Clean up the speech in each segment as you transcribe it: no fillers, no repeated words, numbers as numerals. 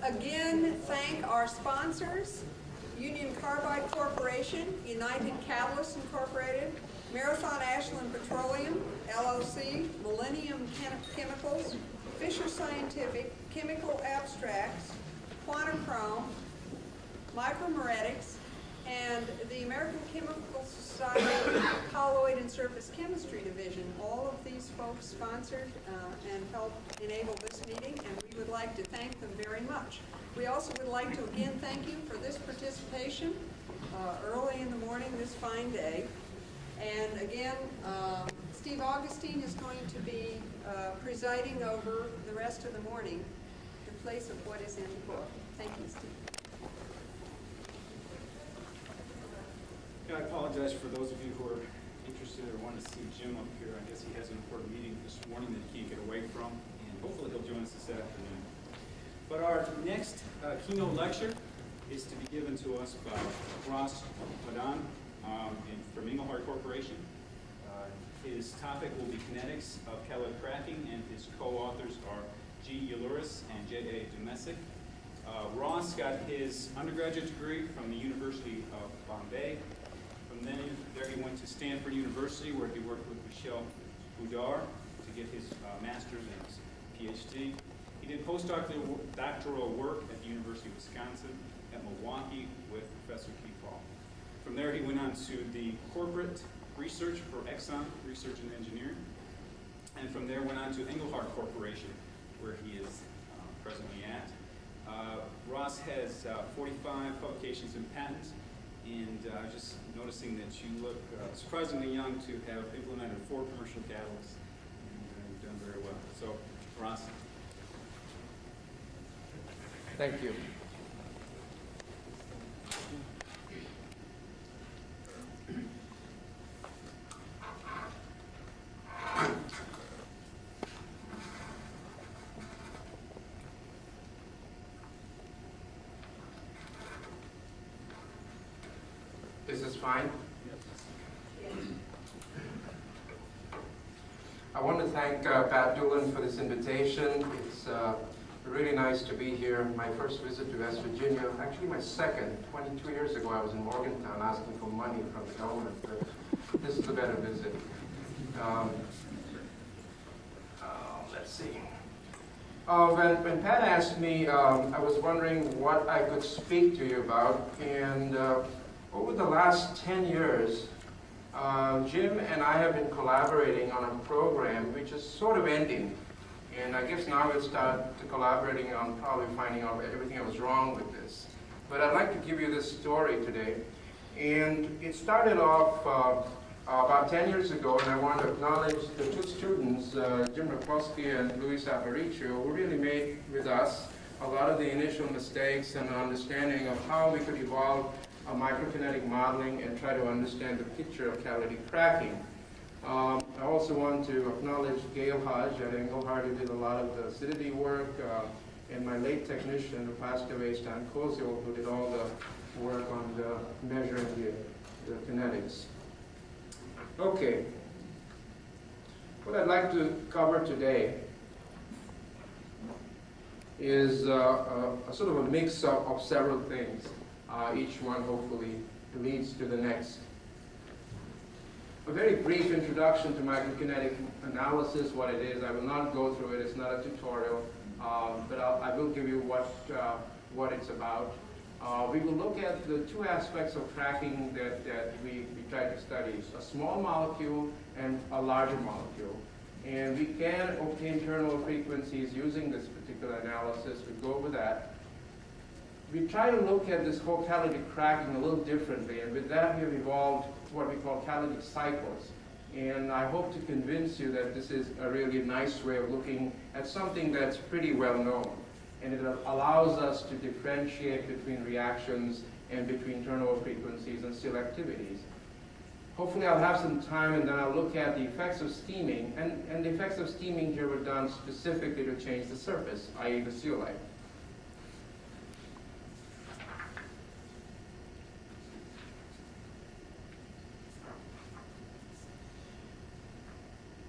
again thank our sponsors, Union Carbide Corporation, United Catalysts Incorporated, Marathon Ashland Petroleum, LLC, Millennium Chemicals, Fisher Scientific, Chemical Abstracts, Quantachrome, Micromeritics, and the American Chemical Society Colloid and Surface Chemistry Division. All of these folks sponsored and helped enable this meeting, and we would like to thank them very much. We also would like to again thank you for this participation early in the morning this fine day. And again, Steve Augustine is going to be presiding over the rest of the morning in place of what is in the book. Thank you, Steve. I apologize for those of you who are interested or want to see Jim up here. I guess he has an important meeting this morning that he can't get away from, and hopefully he'll join us this afternoon. But our next keynote lecture is to be given to us by Ross Madon from Engelhard Corporation. His topic will be kinetics of catalytic cracking, and his co-authors are G. Yalouris and J.A. Domesic. Ross got his undergraduate degree from the University of Bombay. From there he went to Stanford University, where he worked with Michel Boudard to get his master's and his PhD. He did postdoctoral work at the University of Wisconsin at Milwaukee with Professor Keith Hall. From there he went on to the corporate research for Exxon Research and Engineering. And from there went on to Engelhard Corporation, where he is presently at. Ross has 45 publications and patents, and I was just noticing that you look surprisingly young to have implemented 4 commercial catalysts, and you've done very well. So, Ross. Thank you. Is this fine? Yes. I want to thank Pat Doolan for this invitation. It's really nice to be here. My first visit to West Virginia, actually my second. 22 years ago I was in Morgantown asking for money from the government, but this is a better visit. Let's see. When Pat asked me, I was wondering what I could speak to you about, and over the last 10 years, Jim and I have been collaborating on a program which is sort of ending. And I guess now we'll start collaborating on probably finding out everything that was wrong with this. But I'd like to give you this story today. And it started off about 10 years ago, and I want to acknowledge the 2 students, Jim Rapowski and Luis Aparicio, who really made with us a lot of the initial mistakes and an understanding of how we could evolve microkinetic modeling and try to understand the picture of catalytic cracking. I also want to acknowledge Gail Hodge at Engelhard, who did a lot of the acidity work, and my late technician, who passed away, Stan Kozio, who did all the work on the measuring the kinetics. Okay. What I'd like to cover today is a sort of a mix of several things. Each one hopefully leads to the next. A very brief introduction to microkinetic analysis, what it is. I will not go through it, it's not a tutorial, but I will give you what it's about. We will look at the 2 aspects of cracking that we try to study, a small molecule and a larger molecule. And we can obtain terminal frequencies using this particular analysis. We go over that. We try to look at this whole catalytic cracking a little differently, and with that we have evolved what we call catalytic cycles. And I hope to convince you that this is a really nice way of looking at something that's pretty well known. And it allows us to differentiate between reactions and between terminal frequencies and selectivities. Hopefully I'll have some time, and then I'll look at the effects of steaming. And the effects of steaming here were done specifically to change the surface, i.e. the zeolite.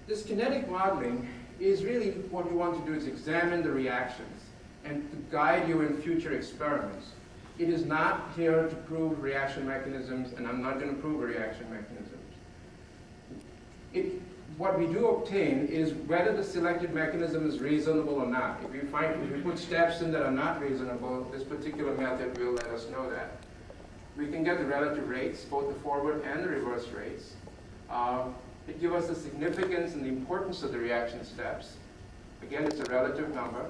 This kinetic modeling is really what we want to do is examine the reactions. and to guide you in future experiments. It is not here to prove reaction mechanisms, and I'm not going to prove reaction mechanisms. What we do obtain is whether the selected mechanism is reasonable or not. If we put steps in that are not reasonable, this particular method will let us know that. We can get the relative rates, both the forward and the reverse rates. It gives us the significance and the importance of the reaction steps. Again, it's a relative number.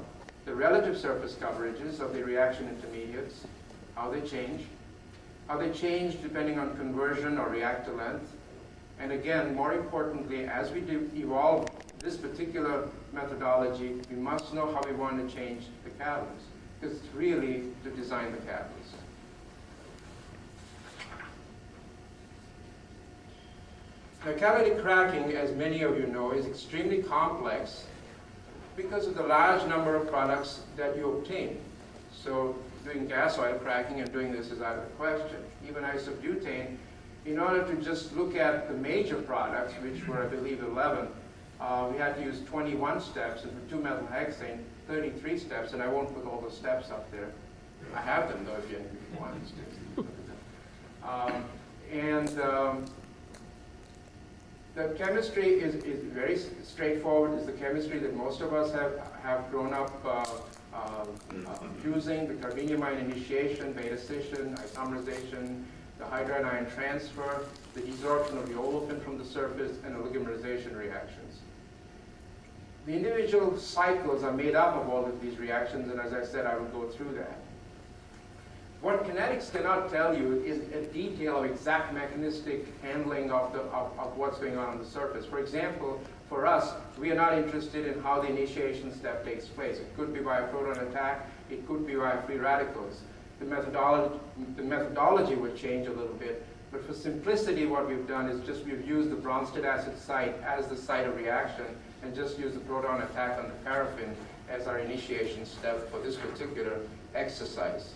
The relative surface coverages of the reaction intermediates, how they change depending on conversion or reactor length. And again, more importantly, as we evolve this particular methodology, we must know how we want to change the catalyst, because it's really to design the catalyst. Now, catalytic cracking, as many of you know, is extremely complex because of the large number of products that you obtain. So doing gas oil cracking and doing this is out of the question. Even isobutane, in order to just look at the major products, which were, I believe, 11, we had to use 21 steps, and for 2-methylhexane, 33 steps, and I won't put all those steps up there. I have them, though, if you want to. The chemistry is very straightforward. It's the chemistry that most of us have grown up using, the carbeniamine initiation, beta scission, isomerization, the hydride ion transfer, the desorption of the olefin from the surface, and oligomerization reactions. The individual cycles are made up of all of these reactions, and as I said, I will go through that. What kinetics cannot tell you is a detail of exact mechanistic handling of what's going on the surface. For example, for us, we are not interested in how the initiation step takes place. It could be by a proton attack, it could be by free radicals. The methodology would change a little bit, but for simplicity, what we've done is just we've used the Bronsted acid site as the site of reaction and just used the proton attack on the paraffin as our initiation step for this particular exercise.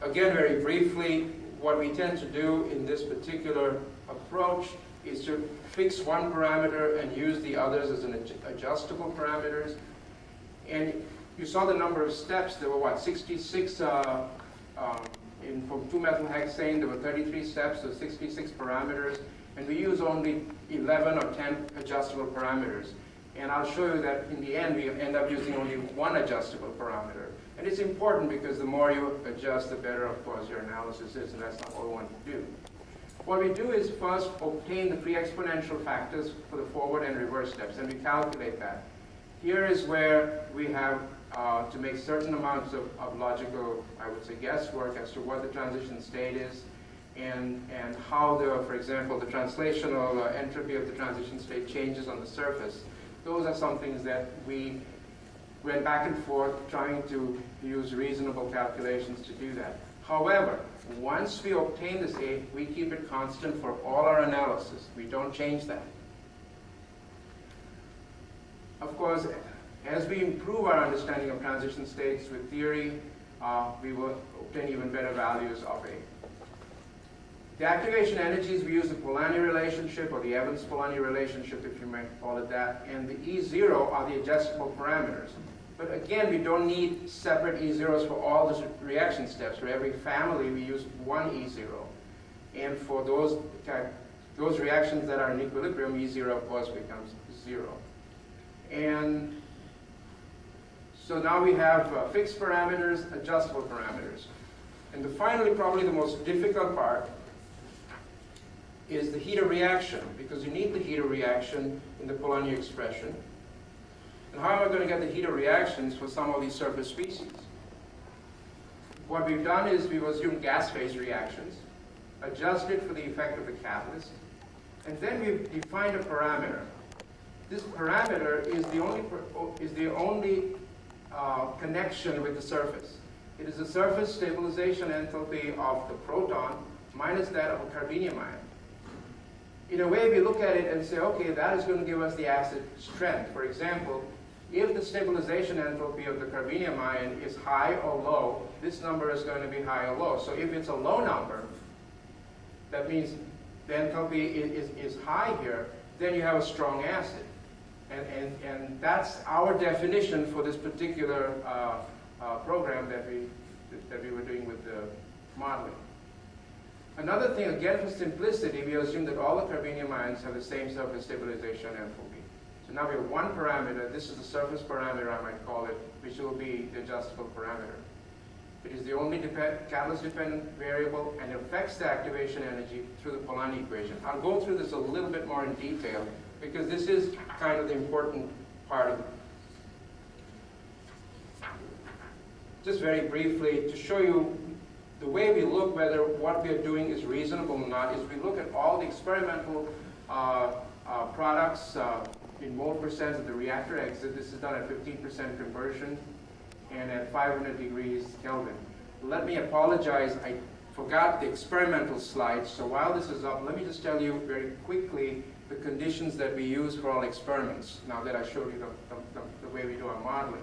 Again, very briefly, what we tend to do in this particular approach is to fix one parameter and use the others as adjustable parameters. And you saw the number of steps. There were, 66 from 2-methylhexane. There were 33 steps, so 66 parameters. And we use only 11 or 10 adjustable parameters. And I'll show you that in the end, we end up using only one adjustable parameter. And it's important because the more you adjust, the better, of course, your analysis is, and that's not what we want to do. What we do is first obtain the free exponential factors for the forward and reverse steps, and we calculate that. Here is where we have to make certain amounts of logical, I would say, guesswork as to what the transition state is and how, for example, the translational entropy of the transition state changes on the surface. Those are some things that we went back and forth trying to use reasonable calculations to do that. However, once we obtain this A, we keep it constant for all our analysis. We don't change that. Of course, as we improve our understanding of transition states with theory, we will obtain even better values of A. The activation energies, we use the Polanyi relationship, or the Evans-Polanyi relationship, if you might call it that, and the E0 are the adjustable parameters. But again, we don't need separate E0s for all the reaction steps. For every family, we use one E0. And for those reactions that are in equilibrium, E0, of course, becomes 0. And so now we have fixed parameters, adjustable parameters. And finally, probably the most difficult part is the heat of reaction, because you need the heat of reaction in the Polanyi expression. And how am I going to get the heat of reactions for some of these surface species? What we've done is we've assumed gas phase reactions, adjusted for the effect of the catalyst, and then we've defined a parameter. This parameter is the only connection with the surface. It is the surface stabilization enthalpy of the proton minus that of a carbenium ion. In a way, we look at it and say, okay, that is going to give us the acid strength. For example, if the stabilization enthalpy of the carbenium ion is high or low, this number is going to be high or low. So if it's a low number, that means the enthalpy is high here, then you have a strong acid. And that's our definition for this particular program that we were doing with the modeling. Another thing, again for simplicity, we assume that all the carbenium ions have the same surface stabilization FOB. So now we have one parameter. This is the surface parameter, I might call it, which will be the adjustable parameter. It is the only catalyst-dependent variable and affects the activation energy through the Polanyi equation. I'll go through this a little bit more in detail because this is kind of the important part of it. Just very briefly, to show you the way we look whether what we are doing is reasonable or not, is we look at all the experimental products in mole percent of the reactor exit. This is done at 15% conversion and at 500 degrees Kelvin. Let me apologize, I forgot the experimental slides, so while this is up, let me just tell you very quickly the conditions that we use for all experiments, now that I showed you the way we do our modeling.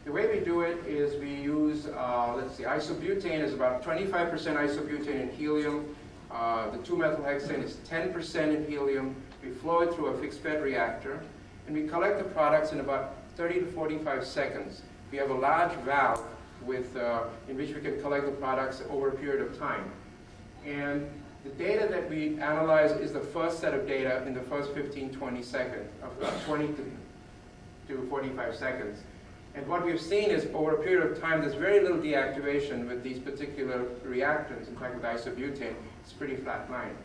The way we do it is we use, let's see, isobutane is about 25% isobutane in helium. The 2-methylhexane is 10% in helium. We flow it through a fixed bed reactor, and we collect the products in about 30 to 45 seconds. We have a large valve in which we can collect the products over a period of time. And the data that we analyze is the first set of data in the first 15-20 seconds, of 20 to 45 seconds. And what we've seen is over a period of time, there's very little deactivation with these particular reactants. In fact, with isobutane, it's pretty flat line.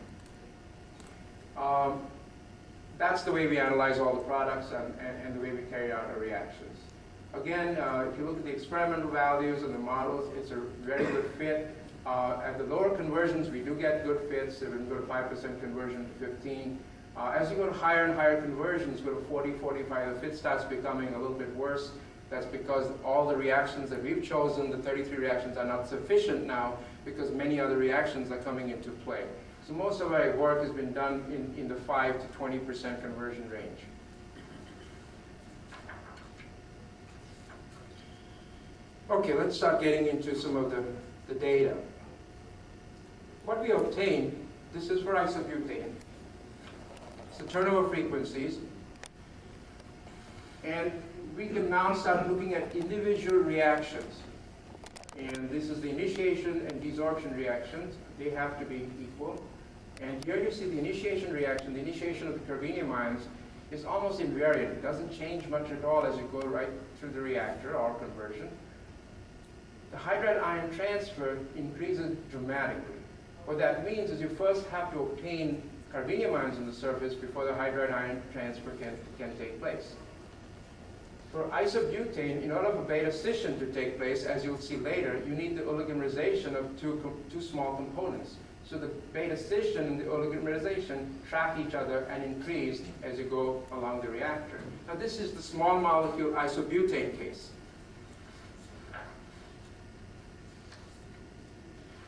That's the way we analyze all the products and the way we carry out our reactions. Again, if you look at the experimental values and the models, it's a very good fit. At the lower conversions, we do get good fits. So we can go to 5% conversion to 15. As you go to higher and higher conversions, go to 40, 45, the fit starts becoming a little bit worse. That's because all the reactions that we've chosen, the 33 reactions, are not sufficient now because many other reactions are coming into play. So most of our work has been done in the 5 to 20% conversion range. Okay, let's start getting into some of the data. What we obtained, this is for isobutane. It's the turnover frequencies. And we can now start looking at individual reactions. And this is the initiation and desorption reactions. They have to be equal. And here you see the initiation reaction, the initiation of the carbenium ions is almost invariant. It doesn't change much at all as you go right through the reactor or conversion. The hydride ion transfer increases dramatically. What that means is you first have to obtain carbenium ions on the surface before the hydride ion transfer can take place. For isobutane, in order for beta scission to take place, as you'll see later, you need the oligomerization of two small components. So the beta scission and the oligomerization track each other and increase as you go along the reactor. Now this is the small molecule isobutane case.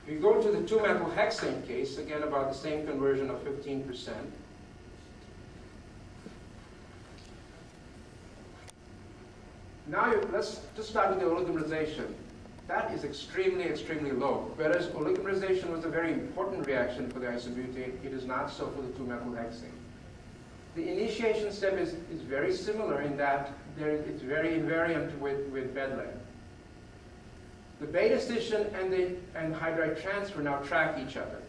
We go to the 2-methylhexane case, again about the same conversion of 15%. Now let's just start with the oligomerization. That is extremely, extremely low. Whereas oligomerization was a very important reaction for the isobutane, it is not so for the 2-methylhexane. The initiation step is very similar in that it's very invariant with bed length. The beta scission and hydride transfer now track each other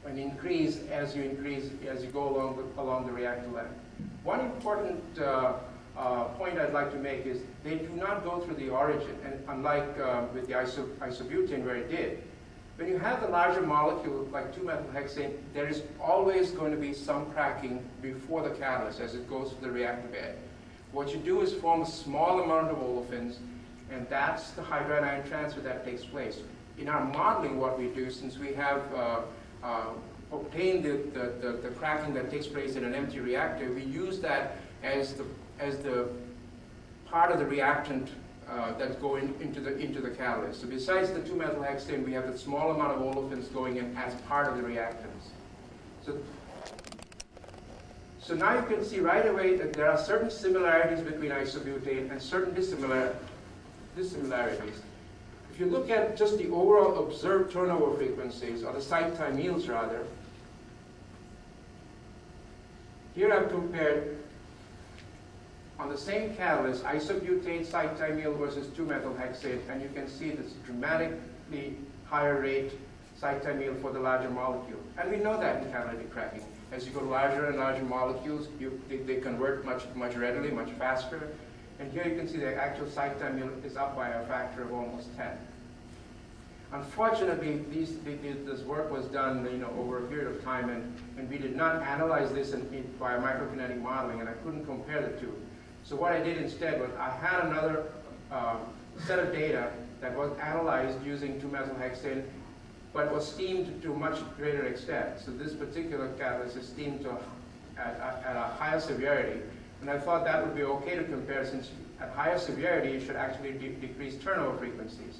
and increase as you go along the reactor length. One important point I'd like to make is they do not go through the origin, and unlike with the isobutane where it did. When you have the larger molecule like 2-methylhexane, there is always going to be some cracking before the catalyst as it goes through the reactor bed. What you do is form a small amount of olefins, and that's the hydride ion transfer that takes place. In our modeling, what we do, since we have obtained the cracking that takes place in an empty reactor, we use that as the part of the reactant that's going into the catalyst. So besides the 2-methylhexane, we have a small amount of olefins going in as part of the reactants. So now you can see right away that there are certain similarities between isobutane and certain dissimilarities. If you look at just the overall observed turnover frequencies, or the site time yields rather, here I've compared on the same catalyst, isobutane cyclopentane versus 2-methylhexane, and you can see this dramatically higher rate cyclopentane for the larger molecule. And we know that in catalytic cracking. As you go larger and larger molecules, they convert much readily, much faster. And here you can see the actual cyclopentane is up by a factor of almost 10. Unfortunately, this work was done over a period of time, and we did not analyze this by microkinetic modeling, and I couldn't compare the two. So what I did instead was I had another set of data that was analyzed using 2-methylhexane, but was steamed to a much greater extent. So this particular catalyst is steamed at a higher severity, and I thought that would be okay to compare, since at higher severity you should actually decrease turnover frequencies.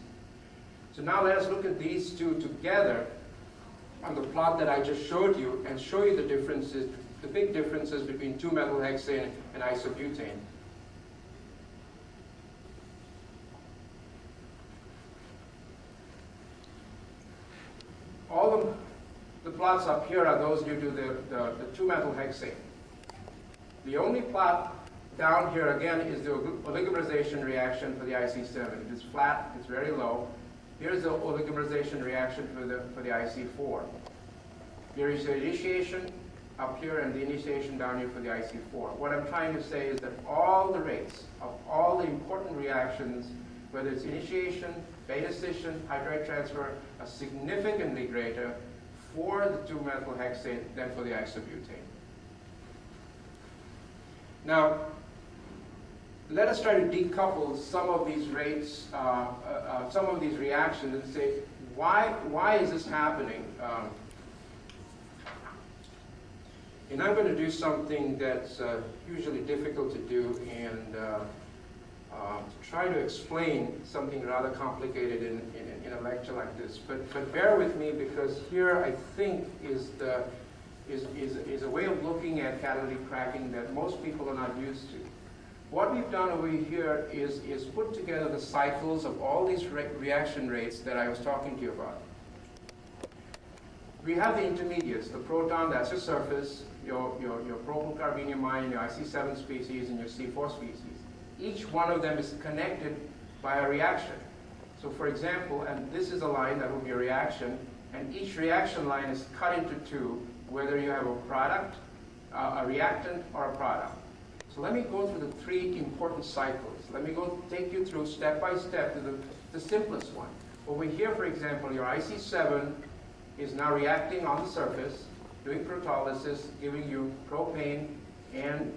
So now let us look at these two together on the plot that I just showed you, and show you the differences, the big differences between 2-methylhexane and isobutane. All of the plots up here are those due to the 2-methylhexane. The only plot down here again is the oligomerization reaction for the IC7. It is flat, it's very low. Here's the oligomerization reaction for the IC4. Here is the initiation up here and the initiation down here for the IC4. What I'm trying to say is that all the rates of all the important reactions, whether it's initiation, beta scission, hydride transfer, are significantly greater for the 2-methylhexane than for the isobutane. Now, let us try to decouple some of these rates, some of these reactions, and say, why is this happening? And I'm going to do something that's usually difficult to do, and to try to explain something rather complicated in a lecture like this. But bear with me, because here I think is a way of looking at catalytic cracking that most people are not used to. What we've done over here is put together the cycles of all these reaction rates that I was talking to you about. We have the intermediates, the proton, that's your surface, your propylcarbenium your IC7 species, and your C4 species. Each one of them is connected by a reaction. So for example, and this is a line that will be a reaction, and each reaction line is cut into two, whether you have a product, a reactant, or a product. So let me go through the three important cycles. Let me take you through step by step to the simplest one. Over here, for example, your IC7 is now reacting on the surface, doing protolysis, giving you propane and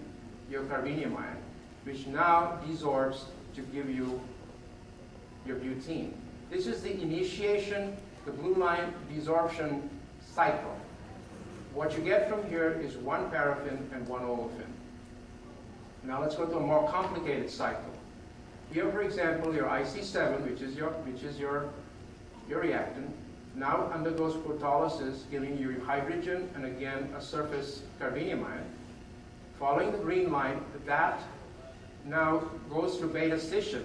your carbenium ion, which now desorbs to give you your butene. This is the initiation, the blue line desorption cycle. What you get from here is one paraffin and one olefin. Now let's go to a more complicated cycle. Here, for example, your IC7, which is your reactant, now undergoes protolysis, giving you hydrogen and again a surface carbenium ion. Following the green line, that now goes through beta scission,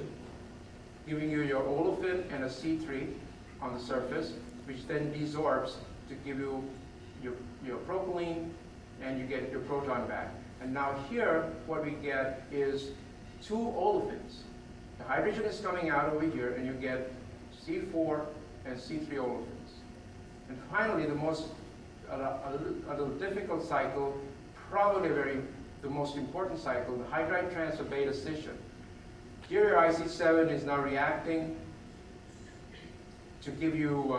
giving you your olefin and a C3 on the surface, which then desorbs to give you your propylene, and you get your proton back. And now here, what we get is two olefins. The hydrogen is coming out over here, and you get C4 and C3 olefins. And finally, the most a little difficult cycle, probably the most important cycle, the hydride transfer beta scission. Here, your IC7 is now reacting to give you.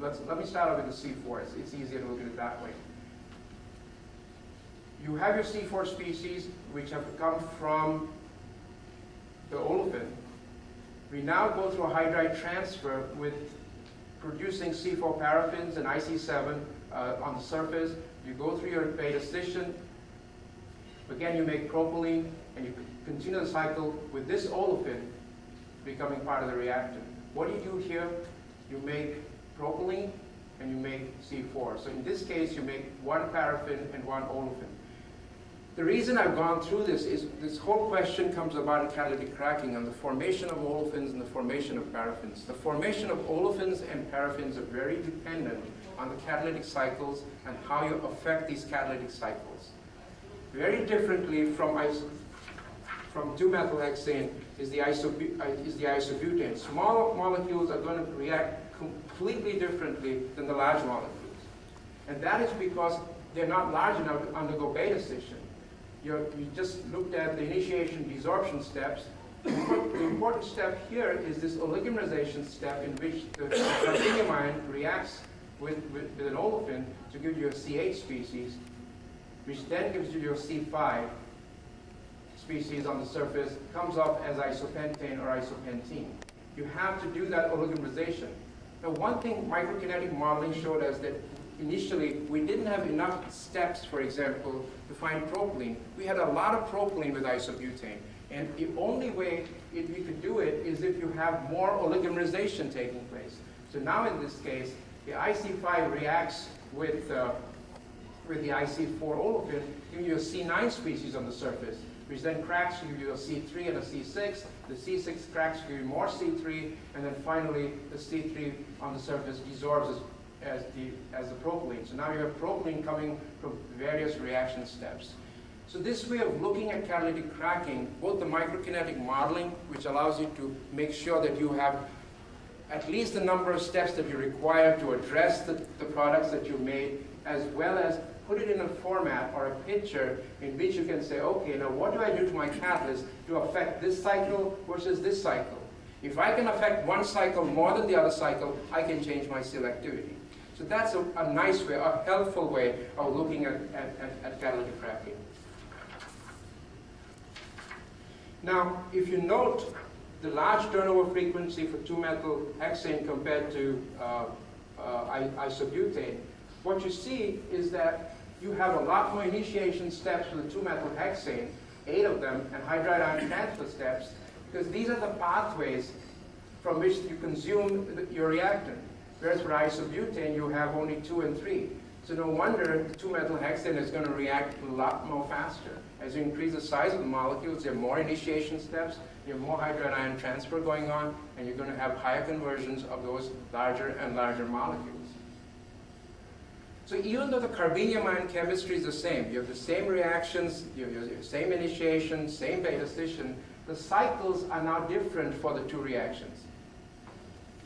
Let me start off with the C4. It's easier to look at it that way. You have your C4 species, which have come from the olefin. We now go through a hydride transfer with producing C4 paraffins and IC7 on the surface. You go through your beta scission. Again, you make propylene, and you continue the cycle with this olefin becoming part of the reactant. What do you do here? You make propylene, and you make C4. So in this case, you make one paraffin and one olefin. The reason I've gone through this is this whole question comes about in catalytic cracking and the formation of olefins and the formation of paraffins. The formation of olefins and paraffins are very dependent on the catalytic cycles and how you affect these catalytic cycles. Very differently from from 2-methylhexane is the isobutane. Small molecules are going to react completely differently than the large molecules. And that is because they're not large enough to undergo beta scission. You just looked at the initiation desorption steps. The important step here is this oligomerization step in which the carbenium reacts with an olefin to give you a C8 species, which then gives you your C5 species on the surface, comes off as isopentane or isopentene. You have to do that oligomerization. Now, one thing microkinetic modeling showed us that initially we didn't have enough steps, for example, to find propylene. We had a lot of propylene with isobutane. And the only way we could do it is if you have more oligomerization taking place. So now in this case, the IC5 reacts with the IC4 olefin, giving you a C9 species on the surface, which then cracks to give you a C3 and a C6. The C6 cracks to give you more C3, and then finally the C3 on the surface desorbs as the propylene. So now you have propylene coming from various reaction steps. So this way of looking at catalytic cracking, both the microkinetic modeling, which allows you to make sure that you have at least the number of steps that you require to address the products that you made, as well as put it in a format or a picture in which you can say, okay, now what do I do to my catalyst to affect this cycle versus this cycle? If I can affect one cycle more than the other cycle, I can change my selectivity. So that's a nice way, a helpful way of looking at catalytic cracking. Now, if you note the large turnover frequency for 2-methylhexane compared to isobutane, what you see is that you have a lot more initiation steps for the 2-methylhexane, 8 of them, and hydride ion transfer steps, because these are the pathways from which you consume your reactant. Whereas for isobutane, you have only 2 and 3. So no wonder 2-methylhexane is going to react a lot more faster. As you increase the size of the molecules, there are more initiation steps, you have more hydride ion transfer going on, and you're going to have higher conversions of those larger and larger molecules. So even though the carbenium ion chemistry is the same, you have the same reactions, you have the same initiation, same beta scission, the cycles are now different for the two reactions.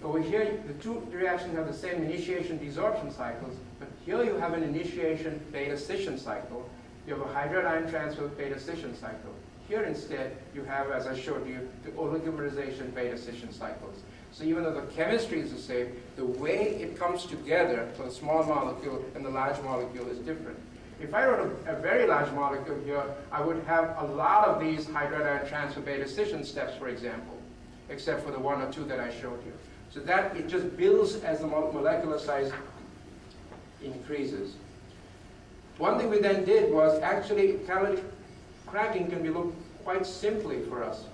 Over here, the two reactions have the same initiation desorption cycles, but here you have an initiation beta scission cycle. You have a hydride ion transfer beta scission cycle. Here instead, you have, as I showed you, the oligomerization beta scission cycles. So even though the chemistry is the same, the way it comes together for the small molecule and the large molecule is different. If I wrote a very large molecule here, I would have a lot of these hydride ion transfer beta scission steps, for example, except for the 1 or 2 that I showed you. So that it just builds as the molecular size increases. One thing we then did was actually catalytic cracking can be looked quite simply for us.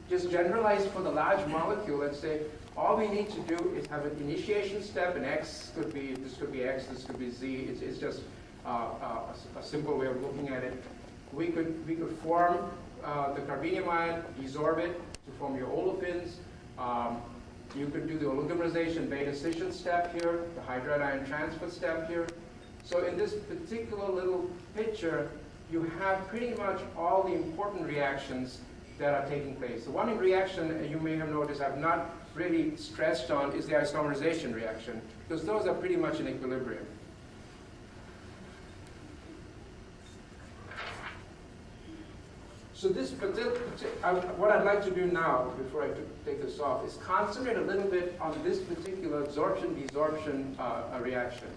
Just generalize for the large molecule. Let's say all we need to do is have an initiation step, and X could be, this could be X, this could be Z. It's just a simple way of looking at it. We could form the carbenium ion, desorb it to form your olefins. You could do the oligomerization beta scission step here, the hydride ion transfer step here. So in this particular little picture, you have pretty much all the important reactions that are taking place. The one reaction you may have noticed I've not really stressed on is the isomerization reaction, because those are pretty much in equilibrium. So this what I'd like to do now, before I take this off, is concentrate a little bit on this particular absorption-desorption reaction.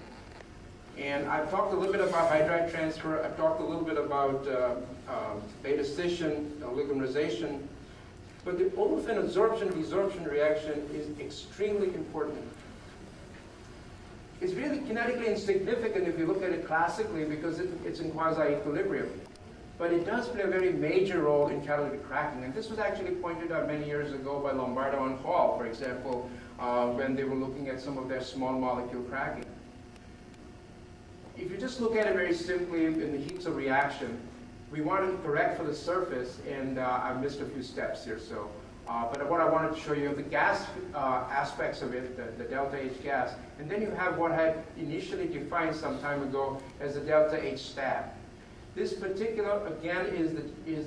And I've talked a little bit about hydride transfer. I've talked a little bit about beta scission, oligomerization. But the olefin absorption-desorption reaction is extremely important. It's really kinetically insignificant if you look at it classically because it's in quasi-equilibrium. But it does play a very major role in catalytic cracking. And this was actually pointed out many years ago by Lombardo and Hall, for example, when they were looking at some of their small molecule cracking. If you just look at it very simply in the heats of reaction, we wanted to correct for the surface, and I missed a few steps here. So, but what I wanted to show you are the gas aspects of it, the delta H gas, and then you have what I had initially defined some time ago as the delta H stab. This particular, again, is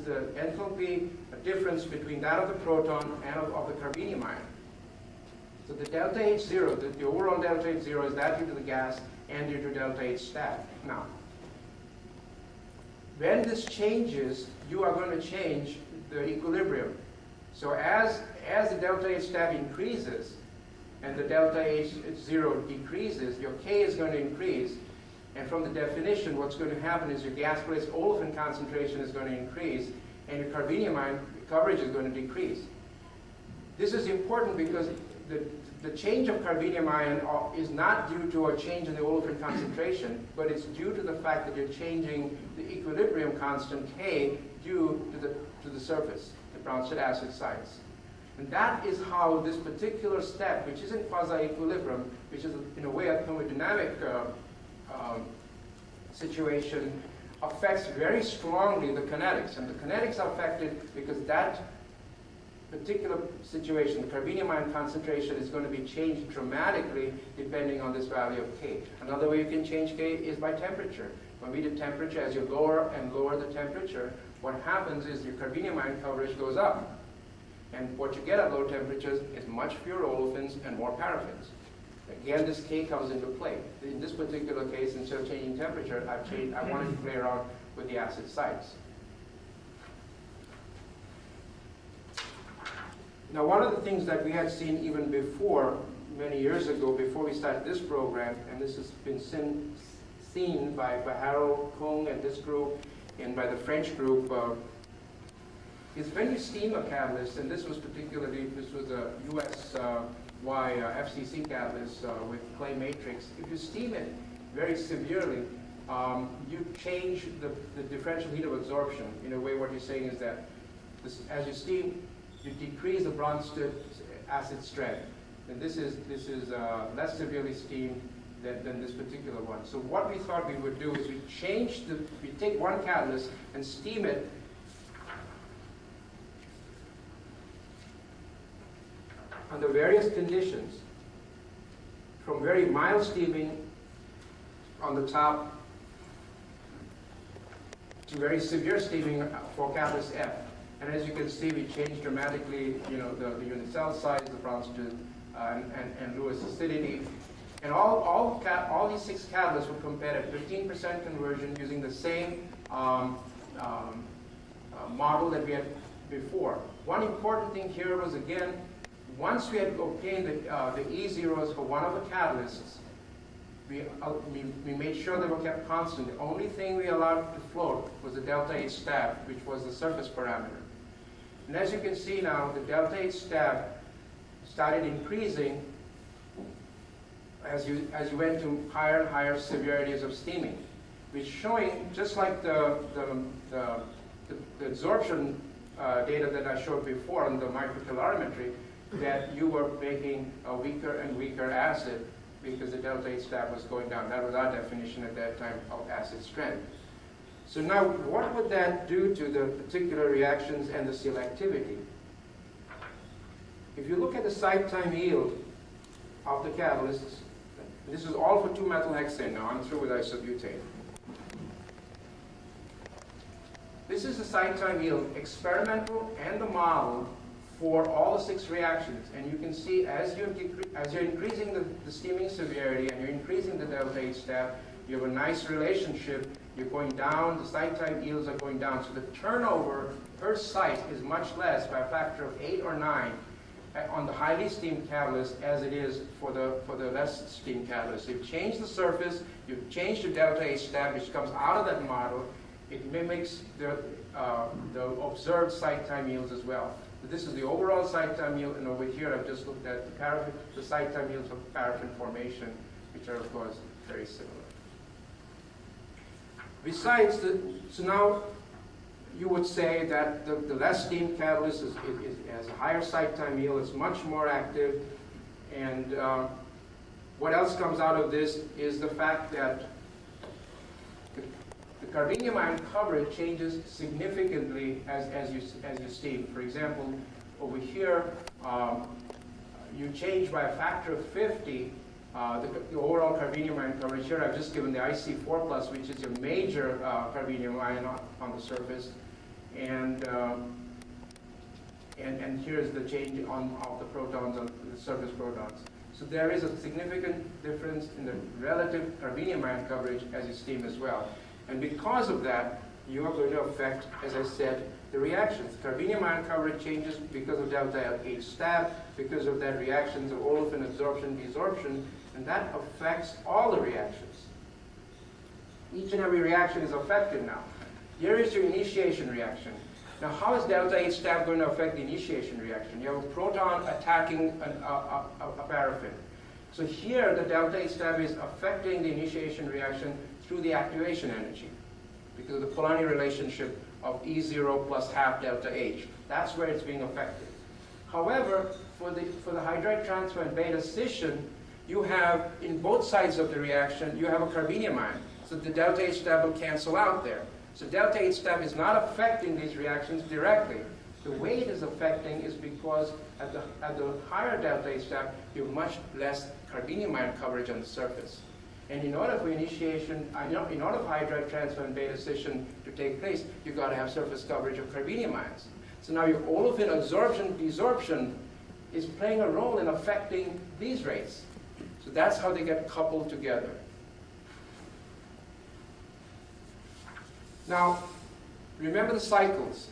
the enthalpy difference between that of the proton and of the carbenium ion. So the delta H0, the overall delta H0 is that due to the gas and due to delta H stat. Now, when this changes, you are going to change the equilibrium. So as the delta H stat increases and the delta H0 decreases, your K is going to increase. And from the definition, what's going to happen is your gas place olefin concentration is going to increase and your carbenium ion coverage is going to decrease. This is important because the change of carbenium ion is not due to a change in the olefin concentration, but it's due to the fact that you're changing the equilibrium constant K due to the surface, the Bronsted acid sites. And that is how this particular step, which is in quasi-equilibrium, which is in a way a thermodynamic situation, affects very strongly the kinetics. And the kinetics are affected because that particular situation, the carbenium ion concentration is going to be changed dramatically depending on this value of K. Another way you can change K is by temperature. When we did temperature, as you lower and lower the temperature, what happens is your carbenium ion coverage goes up. And what you get at low temperatures is much fewer olefins and more paraffins. Again, this K comes into play. In this particular case, instead of changing temperature, I wanted to play around with the acid sites. Now, one of the things that we had seen even before, many years ago, before we started this program, and this has been seen by Harold Kung and this group, and by the French group, is when you steam a catalyst, and this was a USY FCC catalyst with clay matrix. If you steam it very severely, you change the differential heat of absorption. In a way, what you're saying is that as you steam, you decrease the Bronsted acid strength. And this is less severely steamed than this particular one. So what we thought we would do is we take one catalyst and steam it under various conditions, from very mild steaming on the top to very severe steaming for catalyst F. And as you can see, we changed dramatically, the unit cell size, the Bronsted and Lewis acidity. And all these 6 catalysts were compared at 15% conversion using the same model that we had before. One important thing here was, again, once we had obtained the E0s for one of the catalysts, we made sure they were kept constant. The only thing we allowed to float was the delta H stat, which was the surface parameter. And as you can see now, the delta H stat started increasing as you went to higher and higher severities of steaming, which showing, just like the absorption data that I showed before on the microcalorimetry, that you were making a weaker and weaker acid because the delta H stat was going down. That was our definition at that time of acid strength. So now, what would that do to the particular reactions and the selectivity? If you look at the side time yield of the catalysts, this is all for 2-methylhexane now. I'm through with isobutane. This is the side time yield, experimental and the model, for all the 6 reactions. And you can see as you're increasing the steaming severity and you're increasing the delta H stat, you have a nice relationship. You're going down, the site time yields are going down. So the turnover per site is much less, by a factor of 8 or 9, on the highly steamed catalyst as it is for the less steamed catalyst. You've changed the surface, you've changed the delta H stat, which comes out of that model. It mimics the observed site time yields as well. But this is the overall site time yield, and over here I've just looked at the site time yields of paraffin formation, which are of course very similar. Besides, so now you would say that the less steamed catalyst has a higher site time yield, it's much more active, and what else comes out of this is the fact that the carbenium ion coverage changes significantly as you steam. For example, over here, you change by a factor of 50 the overall carbenium ion coverage. Here I've just given the IC4+, which is your major carbenium ion on the surface. And here's the change of the protons, on the surface protons. So there is a significant difference in the relative carbenium ion coverage as you steam as well. And because of that, you are going to affect, as I said, the reactions. Carbenium ion coverage changes because of delta H stab, because of that reactions of olefin absorption, desorption, and that affects all the reactions. Each and every reaction is affected now. Here is your initiation reaction. Now, how is delta H stab going to affect the initiation reaction? You have a proton attacking a paraffin. So here, the delta H stab is affecting the initiation reaction through the activation energy because of the Polanyi relationship of E0 plus half delta H. That's where it's being affected. However, for the hydride transfer and beta scission, you have, in both sides of the reaction, you have a carbenium ion. So the delta H stab will cancel out there. So delta H stab is not affecting these reactions directly. The way it is affecting is because at the higher delta H stab, you have much less carbenium ion coverage on the surface. And in order for initiation, in order for hydride transfer and beta scission to take place, you've got to have surface coverage of carbenium ions. So now your olefin absorption, desorption is playing a role in affecting these rates. So that's how they get coupled together. Now, remember the cycles.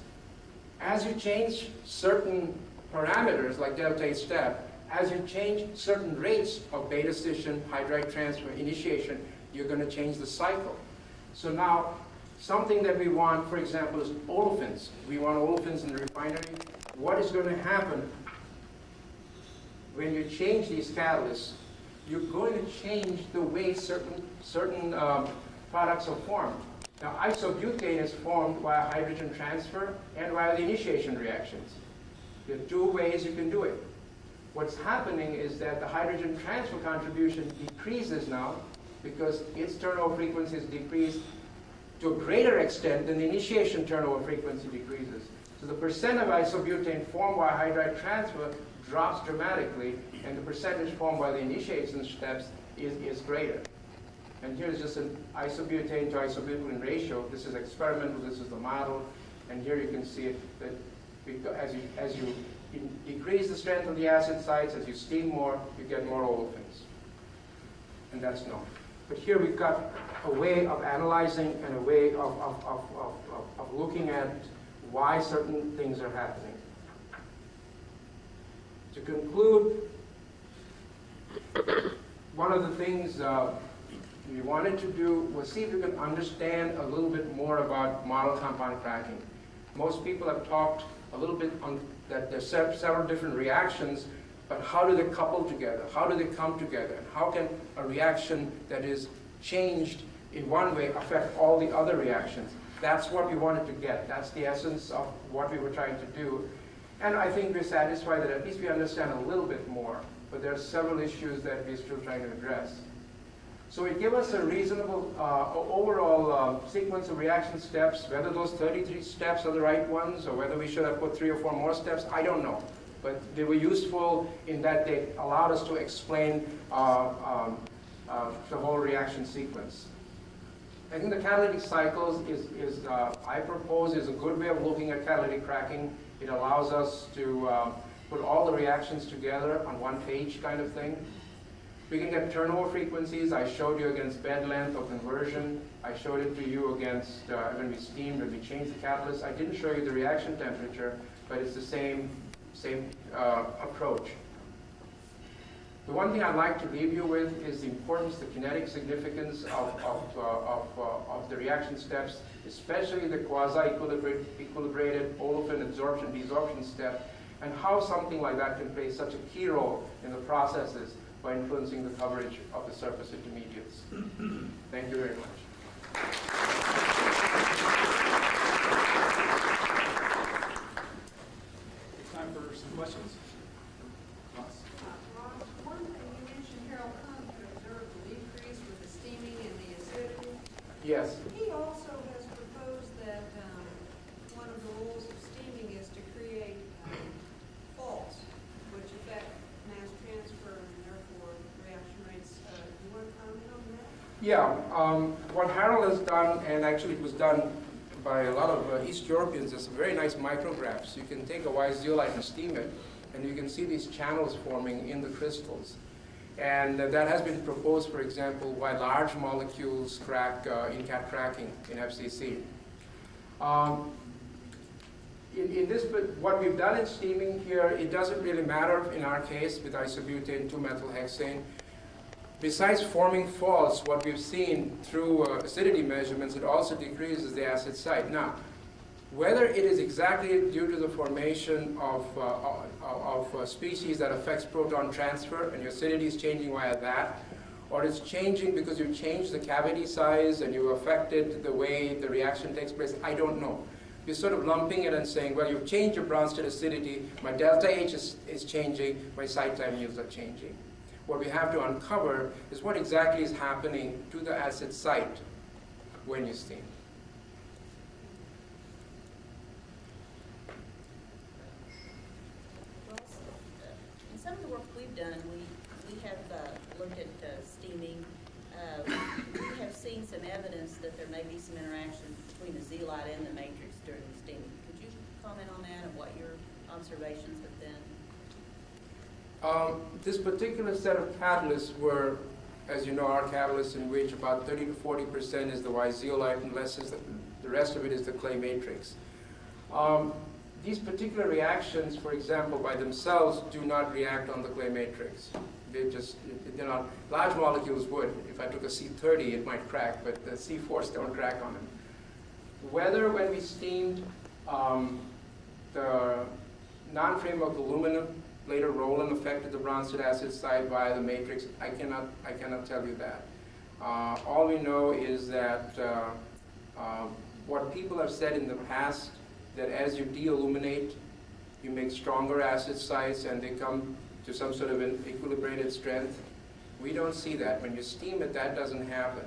As you change certain parameters, like delta H stab, as you change certain rates of beta scission, hydride transfer, initiation, you're going to change the cycle. So now, something that we want, for example, is olefins. We want olefins in the refinery. What is going to happen when you change these catalysts? You're going to change the way certain products are formed. Now, isobutane is formed via hydrogen transfer and via the initiation reactions. There are two ways you can do it. What's happening is that the hydrogen transfer contribution decreases now because its turnover frequency is decreased to a greater extent than the initiation turnover frequency decreases. So the percent of isobutane formed by hydride transfer drops dramatically, and the percentage formed by the initiation steps is greater. And here's just an isobutane to isobutylene ratio. This is experimental, this is the model, and here you can see it that as you decrease the strength of the acid sites, as you steam more, you get more olefins. And that's known. But here we've got a way of analyzing and a way of looking at why certain things are happening. To conclude, one of the things we wanted to do was see if we could understand a little bit more about model compound cracking. Most people have talked a little bit on that there's several different reactions, but how do they couple together? How do they come together? And how can a reaction that is changed in one way affect all the other reactions? That's what we wanted to get. That's the essence of what we were trying to do. And I think we're satisfied that at least we understand a little bit more, but there are several issues that we're still trying to address. So it gave us a reasonable overall sequence of reaction steps. Whether those 33 steps are the right ones, or whether we should have put 3 or 4 more steps, I don't know. But they were useful in that they allowed us to explain the whole reaction sequence. I think the catalytic cycles I propose, is a good way of looking at catalytic cracking. It allows us to put all the reactions together on one page kind of thing. We can get turnover frequencies. I showed you against bed length or conversion. I showed it to you against when we steamed, when we changed the catalyst. I didn't show you the reaction temperature, but it's the same approach. The one thing I'd like to leave you with is the importance, the kinetic significance of the reaction steps, especially the quasi-equilibrated olefin absorption desorption step, and how something like that can play such a key role in the processes by influencing the coverage of the surface intermediates. Thank you very much. Time for some questions. Thoughts? One thing you mentioned, Harold Kuhn could observe the decrease with the steaming and the acidity. Yes. He also has proposed that one of the rules of steaming is to create faults, which affect mass transfer and therefore reaction rates Yeah, what Harold has done, and actually it was done by a lot of East Europeans, is very nice micrographs. You can take a white zeolite and steam it, and you can see these channels forming in the crystals. And that has been proposed, for example, why large molecules crack in cat cracking in FCC. In this, what we've done in steaming here, it doesn't really matter in our case with isobutane 2-methylhexane. Besides forming faults, what we've seen through acidity measurements, it also decreases the acid site. Now, whether it is exactly due to the formation of species that affects proton transfer and your acidity is changing via that, or it's changing because you changed the cavity size and you affected the way the reaction takes place, I don't know. You're sort of lumping it and saying, well, you've changed your Bronsted acidity, my delta H is changing, my site time yields are changing. What we have to uncover is what exactly is happening to the acid site when you steam. Well, in some of the work we've done, we have looked at steaming. We have seen some evidence that there may be some interaction between the zeolite and the matrix during the steaming. Could you comment on that and what your observations have been? This particular set of catalysts were, as you know, our catalysts in which about 30 to 40% is the white zeolite and less is the rest of it is the clay matrix. These particular reactions, for example, by themselves do not react on the clay matrix. They're not, large molecules would. If I took a C30, it might crack, but the C4s don't crack on them. Whether when we steamed the non-framework aluminum played a role and affected the Bronsted acid site via the matrix, I cannot tell you that. All we know is that what people have said in the past, that as you de-illuminate, you make stronger acid sites and they come to some sort of an equilibrated strength. We don't see that. When you steam it, that doesn't happen.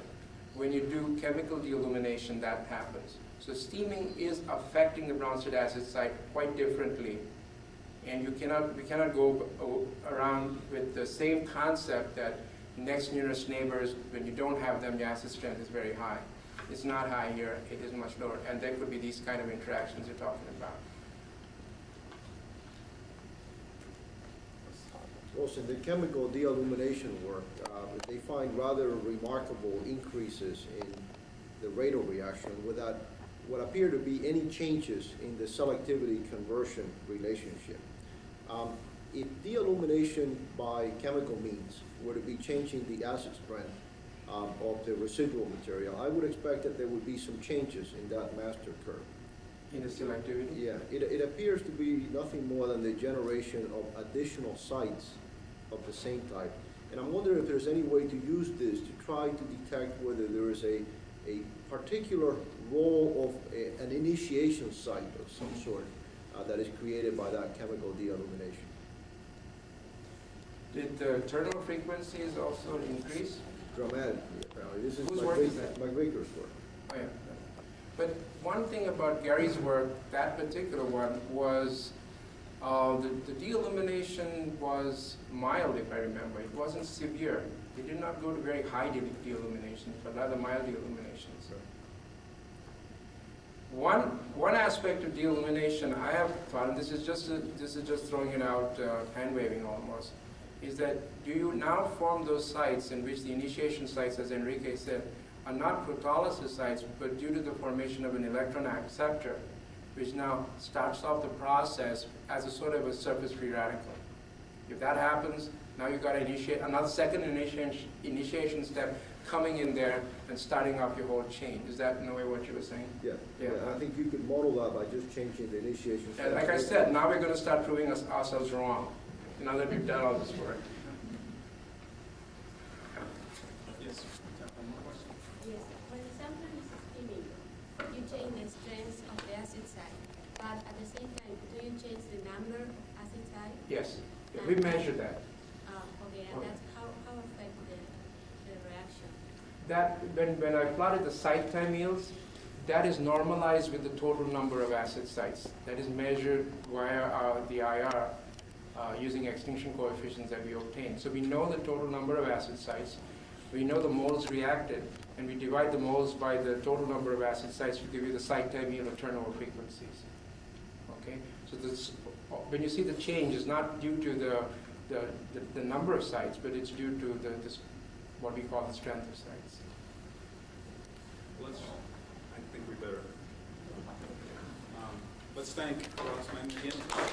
When you do chemical de-illumination, that happens. So steaming is affecting the Bronsted acid site quite differently. And we cannot go around with the same concept that next nearest neighbors, when you don't have them, the acid strength is very high. It's not high here, it is much lower. And there could be these kind of interactions you're talking about. Also, in the chemical de-illumination work, they find rather remarkable increases in the rate of reaction without what appear to be any changes in the selectivity conversion relationship. If de-illumination by chemical means were to be changing the acid strength of the residual material, I would expect that there would be some changes in that master curve. In the selectivity? Yeah, it appears to be nothing more than the generation of additional sites of the same type. And I'm wondering if there's any way to use this to try to detect whether there is a particular role of an initiation site of some sort that is created by that chemical de-illumination. Did the terminal frequencies also increase? Dramatically, apparently. This is Whose work is that? McGregor's work. Oh, yeah. But one thing about Gary's work, that particular one, was the de-illumination was mild, if I remember. It wasn't severe. They did not go to very high de-illumination, but rather mild de-illuminations. One aspect of de-illumination I have found, this is just throwing it out, hand waving almost, is that do you now form those sites in which the initiation sites, as Enrique said, are not protolysis sites, but due to the formation of an electron acceptor, which now starts off the process as a sort of a surface free radical. If that happens, now you've got to initiate another second initiation step coming in there and starting off your whole chain. Is that in a way what you were saying? Yeah. Yeah. I think you could model that by just changing the initiation And like I said, now we're going to start proving ourselves wrong, now that we've done all this work. Yes, time for one more question. Yes, when the sample is steaming, you change the strength of the acid site, but at the same time, do you change the number of acid site? Yes, we measured that. Okay, and that's how affect the reaction? That, when I plotted the site time yields, that is normalized with the total number of acid sites. That is measured via the IR using extinction coefficients that we obtain. So we know the total number of acid sites. We know the moles reacted, and we divide the moles by the total number of acid sites to give you the site time unit turnover frequencies. Okay, so this, when you see the change, is not due to the number of sites, but it's due to this, what we call the strength of sites. I think we better. Let's thank Roxanne again.